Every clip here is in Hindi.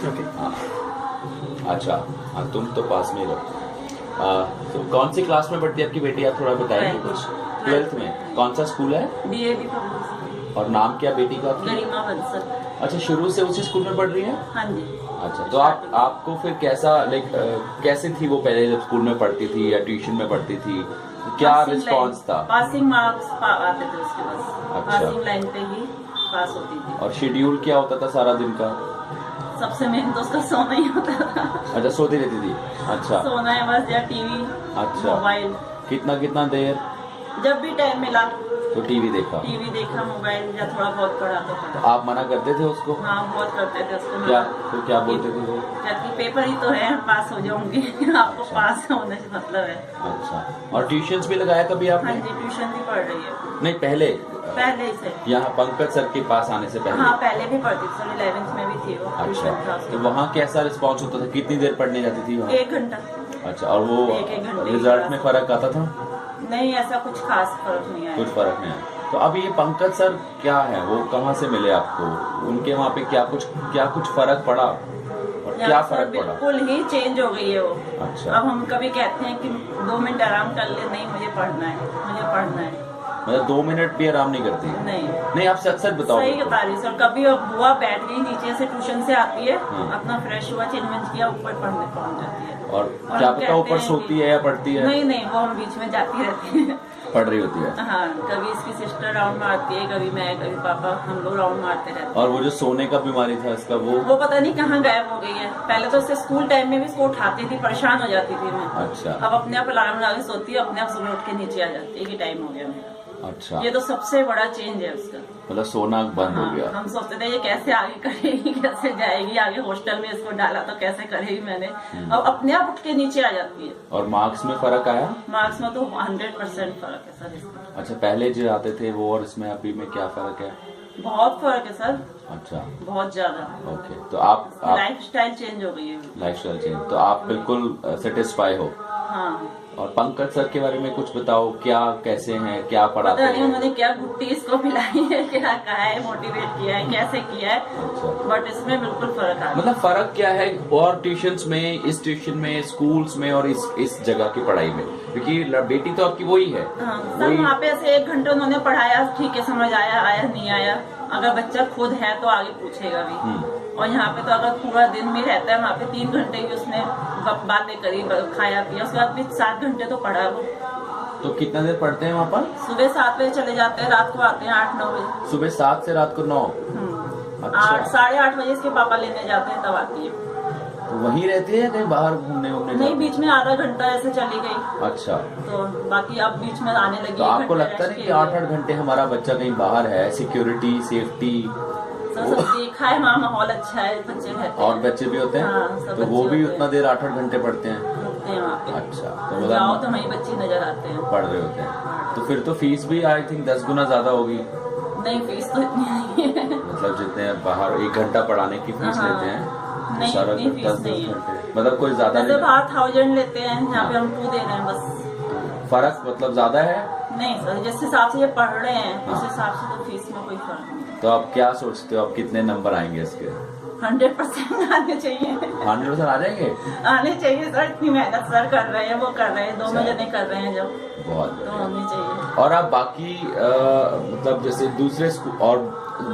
हाँ, अच्छा। हाँ, तुम तो पास में ही रहो। तो कौन सी क्लास में पढ़ती है आपकी बेटी, आप थोड़ा बताएंगे कुछ? 12th में। कौन सा स्कूल है? DAV public. और नाम क्या बेटी का? गरिमा बंसल। अच्छा, शुरू से उसी स्कूल में पढ़ रही है? हाँ जी। अच्छा, तो आपको फिर कैसा कैसे थी वो पहले जब स्कूल में पढ़ती थी या ट्यूशन में पढ़ती थी? क्या रिस्पॉन्स था? पासिंग मार्क्स आते थे उसके पास। अच्छा। पासिंग लाइन पे ही पास होती थी। और शेड्यूल क्या होता था सारा दिन का? सबसे मेन तो उसका सोना ही होता था। अच्छा, सोती रहती थी? अच्छा। सोना है बस, या टीवी, अच्छा। मोबाइल। कितना देर? जब भी टाइम मिला तो टीवी देखा? टीवी देखा, मोबाइल, या थोड़ा बहुत पढ़ा तो तो पढ़ा। आप मना करते थे उसको? हाँ, बहुत करते थे उसको। क्या तो क्या बोलते थे वो? कहती पेपर ही तो है, पास हो जाऊंगी। आपको अच्छा। पास होने से मतलब है। अच्छा, और ट्यूशंस भी लगाया कभी हाँ आपने? जी, ट्यूशन भी पढ़ रही है। नहीं, पहले पहले से। यहाँ पंकज सर के पास आने से पहले? हाँ, पहले भी पढ़ती थी सर, 11th में भी थी वो। ट्यूशन था अच्छा, उसके तो बाद। वहाँ कैसा रिस्पॉन्स होता था? कितनी देर पढ़ने जाती थी वहाँ? 1 घंटा। अच्छा, और वो एक घंटे रिजल्ट में फर्क आता था? नहीं, ऐसा कुछ खास फर्क नहीं आया। कुछ फर्क नहीं आया। तो अब ये पंकज सर क्या है, वो कहाँ से मिले आपको? उनके वहाँ पे क्या कुछ फर्क पड़ा, और क्या यहाँ सर फर्क पड़ा? बिल्कुल ही चेंज हो गई है वो। अच्छा। अब हम कभी कहते हैं कि 2 मिनट आराम कर ले, नहीं मुझे पढ़ना है, मुझे पढ़ना है। मतलब 2 मिनट भी आराम नहीं करती? नहीं, आप सच बताओ। सही बता रही सर। कभी अब बुआ बैठ गई नीचे से, ट्यूशन से आती है, हाँ। अपना फ्रेश हुआ, चेंज वेंज किया, ऊपर पढ़ने पहुंच जाती है। और क्या हम पता कहते ऊपर हैं सोती कि- है या पढ़ती है? नहीं, वो हम बीच में जाती रहती है। पढ़ रही होती है? हाँ, कभी इसकी सिस्टर राउंड मारती है, कभी मैं, कभी पापा, हम लोग राउंड मारते रहते हैं। और वो जो सोने का बीमारी था इसका, वो पता नहीं कहाँ गायब हो गई है। पहले तो उससे स्कूल टाइम में भी इसको उठाती थी, परेशान हो जाती थी मैं। अच्छा। अब अपने आप अलार्म लगा के सोती है, अपने आप सुबह उठ के नीचे आ जाती है कि टाइम हो गया मेरा। अच्छा, ये तो सबसे बड़ा चेंज है उसका। मतलब सोना बंद हो गया। हम सोचते थे ये कैसे आगे करेगी, कैसे जाएगी आगे, हॉस्टल में इसको डाला तो कैसे करेगी मैंने। अब अपने आप उठ के नीचे आ जाती है। और मार्क्स में फर्क आया? मार्क्स में तो 100% फर्क है सर इसका। अच्छा, पहले जो आते थे वो और इसमें अभी में क्या फर्क है? बहुत फर्क है सर, अच्छा, बहुत ज्यादा। ओके। तो आप लाइफ स्टाइल चेंज हो गई है। लाइफस्टाइल चेंज, तो आप बिल्कुल सेटिस्फाई हो? हाँ। और पंकज सर के बारे में कुछ बताओ, क्या कैसे हैं, क्या पढ़ाते पता नहीं हैं? उन्होंने क्या गुट्टी इसको पिलाई है, क्या कहा है, मोटिवेट किया है, कैसे किया है, अच्छा। बट इसमें बिल्कुल फर्क आ गया। मतलब फर्क क्या है और ट्यूशंस में, इस ट्यूशन में, स्कूल्स में और इस जगह की पढ़ाई में? क्योंकि बेटी तो आपकी वही है। हाँ, सर वहाँ पे ऐसे 1 घंटा उन्होंने पढ़ाया, ठीक है, समझ आया नहीं आया। अगर बच्चा खुद है तो आगे पूछेगा भी। और यहाँ पे तो अगर पूरा दिन में रहता है, वहाँ पे 3 घंटे की उसने बातें करी, खाया पिया, उसके बाद भी 7 घंटे तो पढ़ा वो। तो कितना देर पढ़ते हैं वहाँ पर? सुबह 7 बजे चले जाते हैं, रात को आते हैं 8-9 बजे। सुबह 7 से रात को 9? 8 साढ़े 8 बजे इसके पापा लेने जाते हैं, तब आती है। तो वहीं रहते हैं, कहीं बाहर घूमने नहीं, बीच में आधा घंटा ऐसे चली गई। अच्छा। तो बाकी अब बीच में आने लगी। तो आपको लगता है कि 8-8 घंटे हमारा बच्चा कहीं बाहर है, सिक्योरिटी, सेफ्टी? सब देखा है, वहाँ माहौल अच्छा है, बच्चे रहते हैं। और बच्चे भी होते हैं? हाँ, सब तो वो बच्चे भी होते उतना देर 8-8 घंटे पढ़ते हैं? रुकते हैं वहाँ पे। अच्छा, तो जाओ मतलब तो वही बच्चे नजर आते हैं, पढ़ रहे होते हैं। तो फिर तो फीस भी आई थिंक 10 गुना ज्यादा होगी? नहीं, फीस तो इतनी नहीं है। मतलब जितने बाहर 1 घंटा पढ़ाने की फीस हाँ, लेते हैं, नहीं, सारा इतनी फीस 10 नहीं है। घंटे, मतलब कोई ज्यादा जैसे नहीं? बाहर 1000 लेते हैं, यहाँ पे हम 2 दे रहे हैं बस। फर्क मतलब ज्यादा है? नहीं सर, जिस हिसाब से ये पढ़ रहे हैं, हाँ। उस हिसाब से तो फीस में कोई फर्क नहीं। तो आप क्या सोचते हो, आप कितने नंबर आएंगे इसके? 100% आने चाहिए। 100% आ जाएंगे? आने चाहिए सर, इतनी मेहनत सर कर रहे हैं, वो कर रहे हैं, दोनों अच्छा। जने कर रहे हैं जब, बहुत तो बढ़िया। होनी चाहिए। और आप बाकी मतलब जैसे दूसरे स्कूल और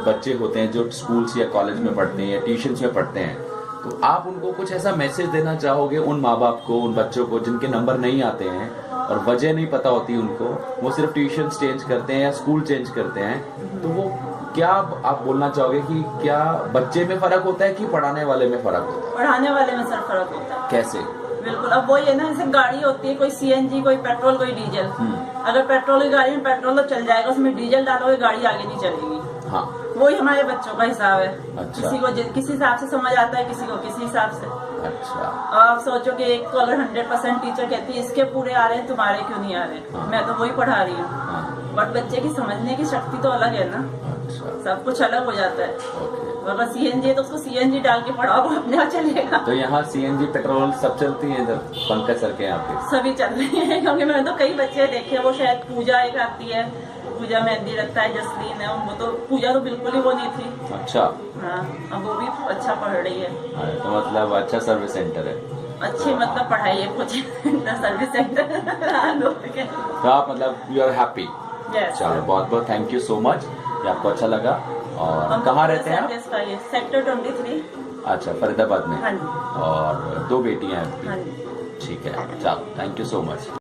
बच्चे होते हैं जो स्कूल्स या कॉलेज में पढ़ते हैं या ट्यूशंस में पढ़ते हैं, तो आप उनको कुछ ऐसा मैसेज देना चाहोगे उन माँ बाप को, उन बच्चों को जिनके नंबर नहीं आते हैं और वजह नहीं पता होती उनको, वो सिर्फ ट्यूशन चेंज करते हैं या स्कूल चेंज करते हैं, तो वो क्या आप बोलना चाहोगे कि क्या बच्चे में फर्क होता है कि पढ़ाने वाले में फर्क होता है? पढ़ाने वाले में सर फर्क होता है। कैसे? बिल्कुल, अब वो ये ना, जैसे गाड़ी होती है, कोई CNG, कोई पेट्रोल, कोई डीजल। अगर पेट्रोल की गाड़ी में पेट्रोल तो चल जाएगा, उसमें डीजल डालोगे गाड़ी आगे नहीं चलेगी। हाँ, वही हमारे बच्चों का हिसाब है। अच्छा। किसी को किसी हिसाब से समझ आता है, किसी को किसी हिसाब से। अच्छा। अब आप सोचो कि एक को अगर 100% टीचर कहती है इसके पूरे आ रहे हैं, तुम्हारे क्यों नहीं आ रहे? हाँ। मैं तो वही पढ़ा रही हूँ, हाँ, बट बच्चे की समझने की शक्ति तो अलग है ना, अच्छा, सब कुछ अलग हो जाता है। ओके। अगर CNG है तो उसको CNG डाल के पढ़ाओ, वो अपने आप चलेगा। तो यहाँ CNG पेट्रोल सब चलती है इधर पंकज सर के यहाँ पे? सभी चल रहे हैं, क्योंकि मैंने तो कई बच्चे देखे, वो शायद पूजा एक आती है, पूजा मेहंदी रखता है, जसलीन है, वो तो पूजा तो बिल्कुल ही वो नहीं थी। अच्छा। हाँ, अब वो भी अच्छा पढ़ रही है। तो मतलब अच्छा सर्विस सेंटर है। अच्छी मतलब पढ़ाई है, कोचिंग सेंटर, सर्विस सेंटर। तो आप मतलब यू आर हैप्पी। Yes. चलो बहुत बहुत थैंक यू सो मच, ये आपको अच्छा लगा। और कहाँ रहते हैं आप? सेक्टर 23। अच्छा, फरीदाबाद में। हाँ जी। और 2 बेटियां हैं आपकी? हाँ जी। ठीक है, चलो थैंक यू सो मच।